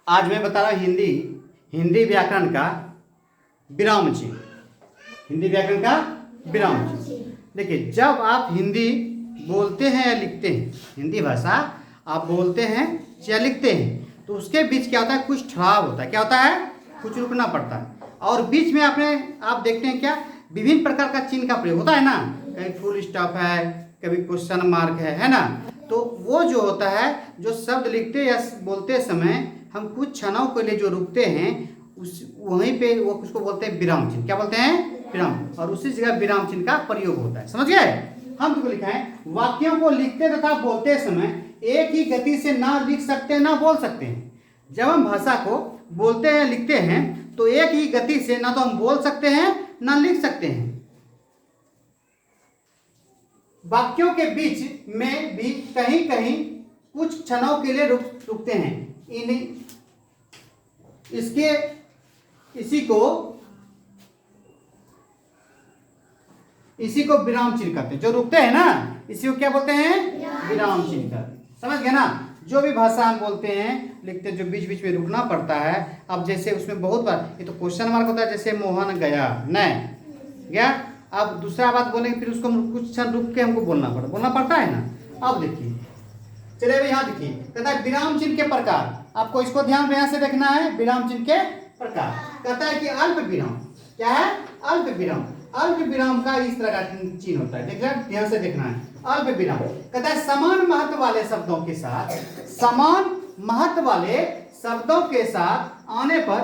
आज मैं बता रहा हूँ हिंदी व्याकरण का विराम चिन्ह। हिंदी व्याकरण का विराम चिन्ह। देखिए, जब आप हिंदी बोलते हैं या लिखते हैं, हिंदी भाषा आप बोलते हैं या लिखते हैं, तो उसके बीच क्या होता है, कुछ ठहराव होता है। क्या होता है? कुछ रुकना पड़ता है। और बीच में आप देखते हैं क्या, विभिन्न प्रकार का चिन्ह का प्रयोग होता है ना। कहीं फुल स्टॉप है, कभी क्वेश्चन मार्क है ना। तो वो जो होता है, जो शब्द लिखते या बोलते समय हम कुछ क्षणों के लिए जो रुकते हैं, उस वहीं पे वो उसको बोलते हैं विराम चिन्ह। क्या बोलते हैं? विराम। और उसी जगह विराम चिन्ह का प्रयोग होता है। समझ गए? हम तुमको लिखा है, वाक्यों को लिखते तथा बोलते समय एक ही गति से ना लिख सकते ना बोल सकते हैं। जब हम भाषा को बोलते हैं लिखते हैं तो एक ही गति से ना तो हम बोल सकते हैं ना लिख सकते हैं। वाक्यों के बीच में भी कहीं कहीं कुछ क्षणों के लिए रुकते हैं। इसी को विराम चिन्ह कहते हैं। जो रुकते हैं ना, इसी को क्या बोलते हैं? विराम चिन्ह कहते हैं। समझ गए ना? जो भी भाषा हम बोलते हैं लिखते हैं, जो बीच बीच में रुकना पड़ता है। अब जैसे उसमें बहुत बार ये तो क्वेश्चन मार्क होता है, जैसे मोहन गया, नहीं गया। अब दूसरा बात बोलेंगे, फिर उसको कुछ क्षण रुक के हमको बोलना पड़ता है ना। अब देखिए, चलिए भाई, यहाँ देखिए, कहता है विराम चिन्ह के प्रकार। आपको इसको ध्यान में यहाँ से देखना है, विराम चिन्ह के प्रकार। कहता है कि अल्प विराम। क्या है? अल्प विराम। अल्प विराम का इस तरह का चिन्ह होता है, देख ध्यान से देखना है। अल्प विराम कहता है समान महत्व वाले शब्दों के साथ, समान महत्व वाले शब्दों के साथ आने पर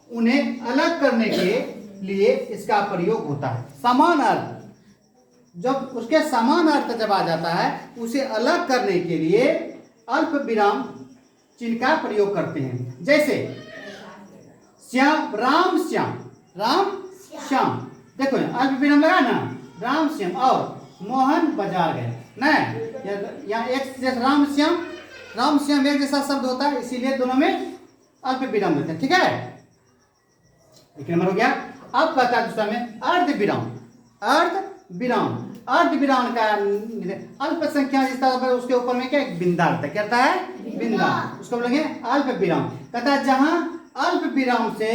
उन्हें अलग करने के लिए इसका प्रयोग होता है। समान अर्थ, जब उसके समान अर्थ जब आ जाता है, उसे अलग करने के लिए अल्प विराम चिन्ह का प्रयोग करते हैं। जैसे श्याम, राम श्याम, राम श्याम, देखो अल्प विराम लगा ना, राम श्याम। और मोहन बाजार गए, नहीं, या एक जैसे राम श्याम एक जैसा शब्द होता है, इसीलिए दोनों में अल्प विराम देते हैं। ठीक है, एक नंबर हो गया। अब कहता है दूसरा में अर्ध विराम। अर्ध विराम का अल्प संख्या जिस तरह पर उसके ऊपर में क्या एक बिंदा रहता है। क्या रहता है? बिंदा। उसको बोलेंगे अल्प विराम। कहता है जहां अल्प विराम से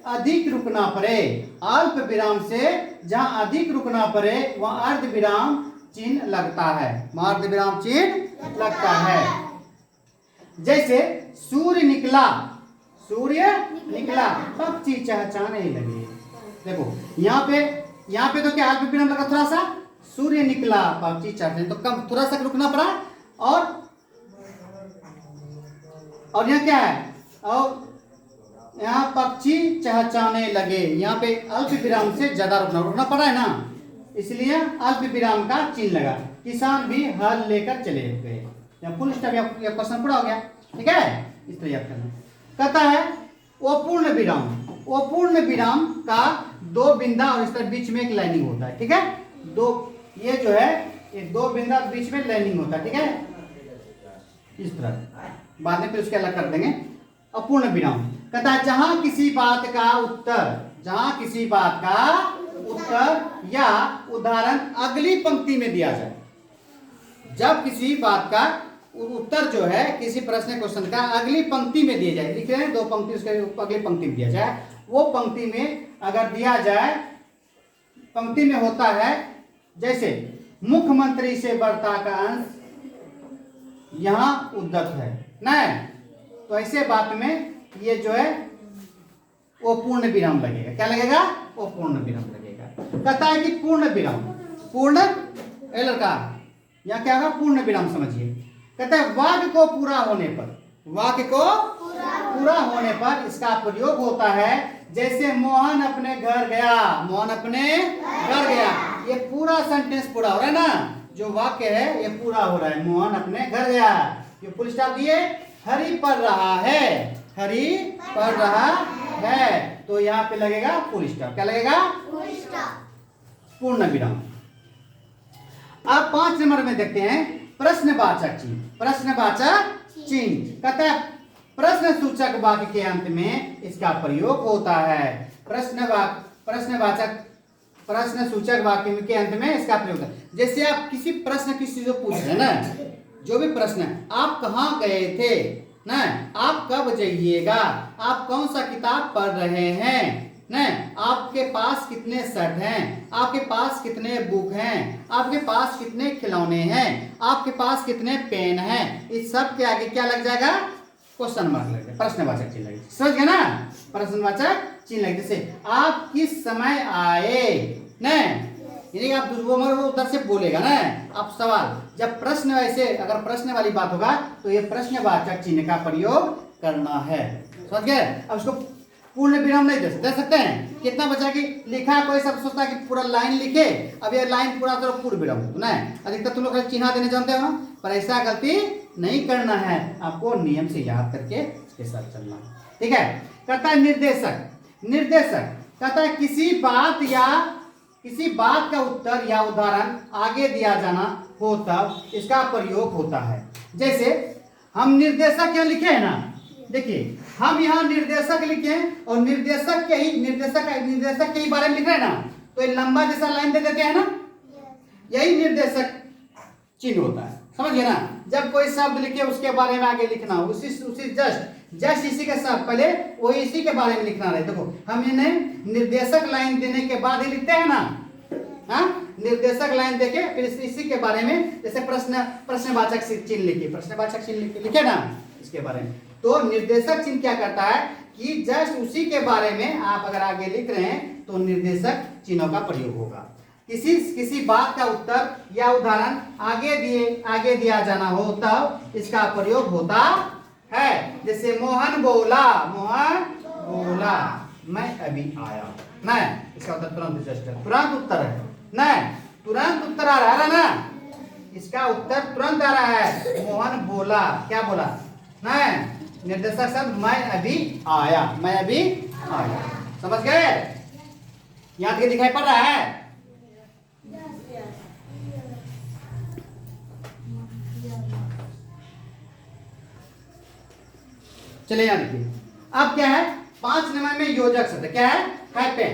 अधिक रुकना पड़े, अल्प विराम से जहां अधिक रुकना पड़े वहां अर्ध विराम चिन्ह लगता है। अर्ध विराम चिन्ह लगता है। जैसे सूर्य निकला, पक्षी चहचहाने लगे। देखो यहाँ पे तो क्या अल्प विराम लगा, थोड़ा सा। सूर्य निकला, पक्षी चहचहाने, तो कम थोड़ा सा रुकना पड़ा। और यहाँ क्या है? और यहाँ पक्षी चहचहाने लगे, यहाँ पे अल्प विराम से ज्यादा रुकना पड़ा है ना, इसलिए अल्प विराम का चिन्ह लगा। किसान भी हल लेकर चले गए। यहाँ फुल स्टॉप या क्वेश्चन पूरा हो गया। ठीक है, इस तरह याद करना। कहता है अपूर्ण विराम का दो बिंदा और इस तरह बीच में एक लाइनिंग होता है। ठीक है, दो, ये जो है ये दो बिंदा बीच में लाइनिंग होता है। ठीक है, इस तरह, बाद में फिर उसके अलग कर देंगे। अपूर्ण विराम कहता है जहां किसी बात का उत्तर या उदाहरण अगली पंक्ति में दिया जाए। जब किसी बात का उत्तर जो है किसी प्रश्न क्वेश्चन का अगली पंक्ति में दिया जाए, लिख रहे हैं दो पंक्ति, उसके अगली पंक्ति में दिया जाए, वो पंक्ति में अगर दिया जाए, पंक्ति में होता है जैसे मुख्यमंत्री से वार्ता का अंश यहां उद्धत है, नहीं, तो ऐसे बात में ये जो है वो पूर्ण विराम लगेगा। क्या लगेगा? वो पूर्ण विराम लगेगा। कहता है कि पूर्ण विराम, लड़का यहाँ क्या होगा? पूर्ण विराम समझिए। कहता है वाक्य को पूरा होने पर इसका प्रयोग होता है। जैसे मोहन अपने घर गया, ये पूरा सेंटेंस पूरा हो रहा है ना, जो वाक्य है ये पूरा हो रहा है। मोहन अपने घर गया, ये फुल स्टॉप दिए। हरि पढ़ रहा है, तो यहाँ पे लगेगा फुल स्टॉप। क्या लगेगा? पूर्ण विराम। अब 5 नंबर में देखते हैं प्रश्नवाचक चिन्ह। कहता है प्रश्न सूचक वाक्य के अंत में इसका प्रयोग होता है। प्रश्न सूचक वाक्य के अंत में इसका प्रयोग होता है। जैसे आप किसी प्रश्न किसी से पूछ रहे हैं ना, जो भी प्रश्न है, आप कहाँ गए थे, ना आप कब जाइएगा, आप कौन सा किताब पढ़ रहे हैं, ना आपके पास कितने शर्ट हैं, आपके पास कितने बुक हैं, आपके पास कितने खिलौने हैं, आपके पास कितने पेन हैं। इस सब के आगे क्या लग जाएगा, क्वेश्चन मार्क लग जाएगा, प्रश्नवाचक चिन्ह लगेगा। समझ गए ना, प्रश्नवाचक चिन्ह लगेगा। जैसे आप किस समय आए, ना यानी आप वो उधर से बोलेगा ना, आप सवाल जब प्रश्न ऐसे अगर प्रश्न वाली बात होगा तो ये प्रश्नवाचक चिन्ह का प्रयोग करना है। समझ गए। अब उसको पूर्ण विराम नहीं दे सकते हैं। कितना बचा कि लिखा, कोई सब सोचता है कि पूरा लाइन लिखे, अब ये लाइन पूरा तो पूर्ण विराम ना है। अधिकतर तुम लोग चिन्ह देने जानते हो, पर ऐसा गलती नहीं करना है, आपको नियम से याद करके इसके साथ चलना है। ठीक है। कहता है निर्देशक, निर्देशक कहता है किसी बात का उत्तर या उदाहरण आगे दिया जाना हो तब इसका प्रयोग होता है। जैसे हम निर्देशक यहाँ लिखे हैं ना, देखिए हम यहाँ निर्देशक लिखे और निर्देशक के ही बारे में लिख रहे हैं ना, तो ये लंबा जैसा लाइन दे देते हैं ना, यही निर्देशक चिन्ह होता है। समझिए ना, जब कोई शब्द लिखे उसके बारे में आगे लिखना हो, उसी जस्ट इसी के साथ पहले वही इसी के बारे में लिखना रहे। देखो हम इन्हें निर्देशक लाइन देने के बाद ही लिखते हैं ना, हाँ निर्देशक लाइन देके फिर इसी के बारे में, जैसे प्रश्नवाचक चिन्ह लिखिए, प्रश्नवाचक चिन्ह लिखे ना इसके बारे में, तो निर्देशक चिन्ह क्या करता है कि जस्ट उसी के बारे में आप अगर आगे लिख रहे हैं तो निर्देशक चिन्हों का प्रयोग होगा। किसी बात का उत्तर या उदाहरण आगे दिया जाना हो तब इसका प्रयोग होता है। जैसे मोहन बोला मैं अभी आया, नहीं इसका उत्तर तुरंत तुरंत उत्तर है, नहीं तुरंत उत्तर आ रहा है ना, इसका उत्तर तुरंत आ रहा है। मोहन बोला, क्या बोला, नहीं निर्देशक शब्द मैं अभी आया, मैं अभी आया। समझ गए, याद के दिखाई पड़ रहा है। चलिए याद देखिए, अब क्या है 5 नंबर में योजक शब्द क्या है पेन,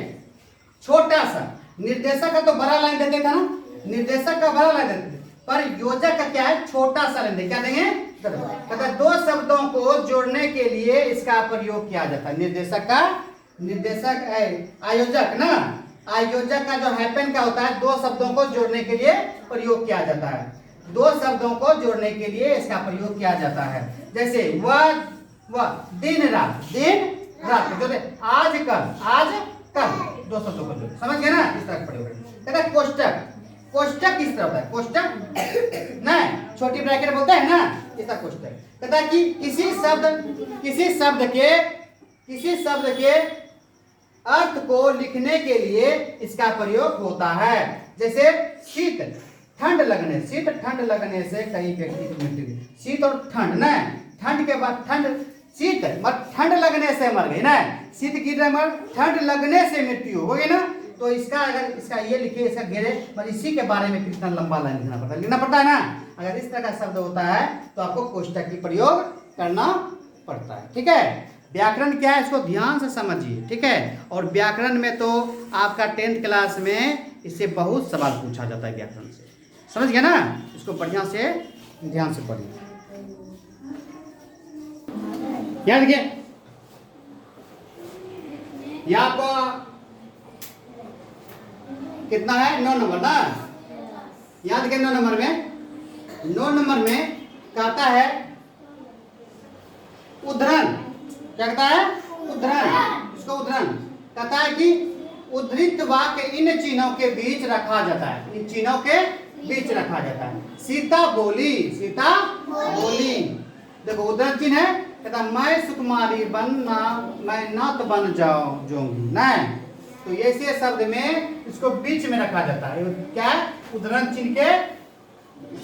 छोटा सा। निर्देशक का तो बड़ा लाइन देते था ना, निर्देशक का बड़ा लाइन देते थे, पर योजक का क्या है छोटा सा लाइन दे, क्या देंगे, कहता है 2 शब्दों को जोड़ने के लिए इसका प्रयोग किया जाता है। निर्देशक आयोजक ना, आयोजक का जो हैपन का होता है 2 शब्दों को जोड़ने के लिए प्रयोग किया जाता है, 2 शब्दों को जोड़ने के लिए इसका प्रयोग किया जाता है। जैसे वह दिन रात जो आज कल 2 शब्दों को जोड़, समझ गए ना, इस तरह प्रयोग है। कहता है कोष्टक किस तरह होता है, कोष्टक नहीं छोटी ब्रैकेट बोलते हैं ना, इसका कोष्टक। कहता है कि किसी शब्द के अर्थ को लिखने के लिए इसका प्रयोग होता है। जैसे शीत ठंड लगने से कई व्यक्ति की मृत्यु हुई। शीत और ठंड ना, ठंड के बाद शीत ठंड लगने से मर गई ना, शीत की ठंड लगने से मृत्यु हो गई ना, तो इसका अगर इसका ये लिखिए, इसका घेरे पर इसी के बारे में कितना लंबा लाइन लिखना पड़ता है ना। अगर इस तरह का शब्द होता है तो आपको कोष्टक की प्रयोग करना पड़ता है। ठीक है, व्याकरण क्या है इसको ध्यान से समझिए। ठीक है, और व्याकरण में तो आपका 10th क्लास में इससे बहुत सवाल पूछा जाता है व्याकरण से, समझ गए ना, इसको बढ़िया से ध्यान से पढ़िए। याद रखिए, यह आपको कितना है 9 नंबर ना, याद रखिए 9 नंबर में कहता है उद्धरण, क्या कहता है उद्धरण, इसको उद्धरण कहता है कि उद्धृत वाक्य इन चिन्हों के बीच रखा जाता है, इन चिन्हों के बीच रखा जाता है। सीता बोली, देखो उद्धरण चिन्ह है, कहता मैं सुकुमारी मैं नत बन जाऊंगी ना, तो ऐसे शब्द में इसको बीच में रखा जाता है। क्या उद्धरण चिन्ह के,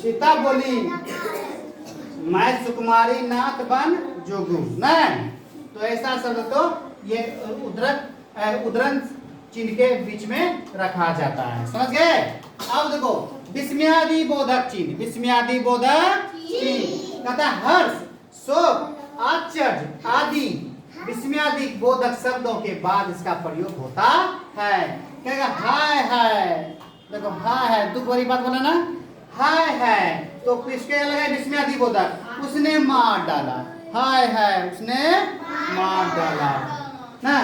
सीता बोली मैं सुकुमारी नाथ बन जोगू ना, तो ऐसा शब्द तो ये उद्धरण चिन्ह के बीच में रखा जाता है। समझ गए। अब देखो विस्मयादि बोधक चिन्ह, कहता है हर्ष, शोक, आश्चर्य आदि विस्मयादि बोधक शब्दों के बाद इसका प्रयोग होता है। कहेगा हाय, देखो हाय दुख वाली बात बोला ना, हाय तो किसके लगा विस्मयादि बोधक, उसने मार डाला, हाय हाय उसने मार डाला ना।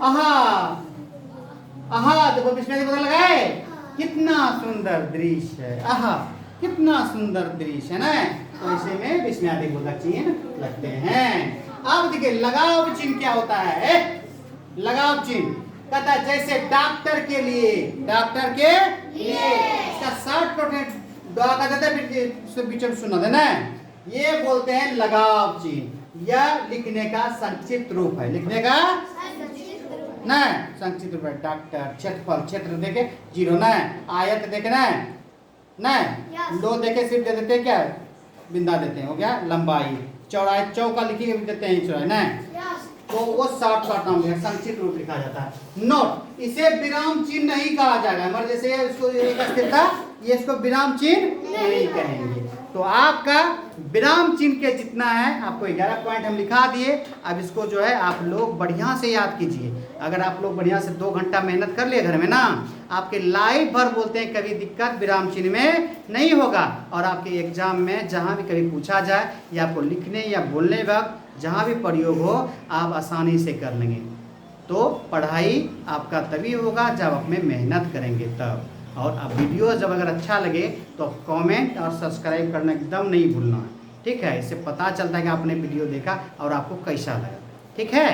आहा आहा देखो विस्मयादी बोतल लगाए, कितना सुंदर दृश्य है। आहा कितना सुंदर दृश्य है ना। तो इसे में विस्मयादी बोधक चिन्ह लगते हैं। अब देखिए लगाव चिन्ह क्या होता है। लगाव चिन्ह कहता है जैसे डॉक्टर के लिए, डॉक्टर के लिए इसका 60% का देता है, बीच में सुना देना। ये बोलते हैं लगाव चिन्ह। यह लिखने का संक्षिप्त रूप है, लिखने का ना संक्षिप्त रूप है। डॉक्टर, क्षेत्रफल, क्षेत्र देखे 0 ना, आयत देखे ना, लो देखे सिर्फ दे देते हैं क्या, बिंदा देते हैं, हो गया। लंबाई, चौड़ाई, चौका लिखिए देते हैं चौड़ाई ना, तो वो 60 नाम लिखा, संक्षिप्त रूप लिखा जाता है। नोट, इसे विराम चिन्ह नहीं कहा जाएगा, मगर जैसे इसको एक स्थिर था, ये इसको विराम चिन्ह नहीं कहेंगे। तो आपका विराम चिन्ह के जितना है, आपको 11 पॉइंट हम लिखा दिए। अब इसको जो है आप लोग बढ़िया से याद कीजिए। अगर आप लोग बढ़िया से 2 घंटा मेहनत कर लिए घर में ना, आपके लाइफ भर बोलते हैं कभी दिक्कत विराम चिन्ह में नहीं होगा। और आपके एग्जाम में जहाँ भी कभी पूछा जाए या आपको लिखने या बोलने वक्त जहाँ भी प्रयोग हो, आप आसानी से कर लेंगे। तो पढ़ाई आपका तभी होगा जब आप में मेहनत करेंगे तब। और अब वीडियो जब अगर अच्छा लगे तो कमेंट और सब्सक्राइब करना एकदम नहीं भूलना है, ठीक है। इससे पता चलता है कि आपने वीडियो देखा और आपको कैसा लगा, ठीक है।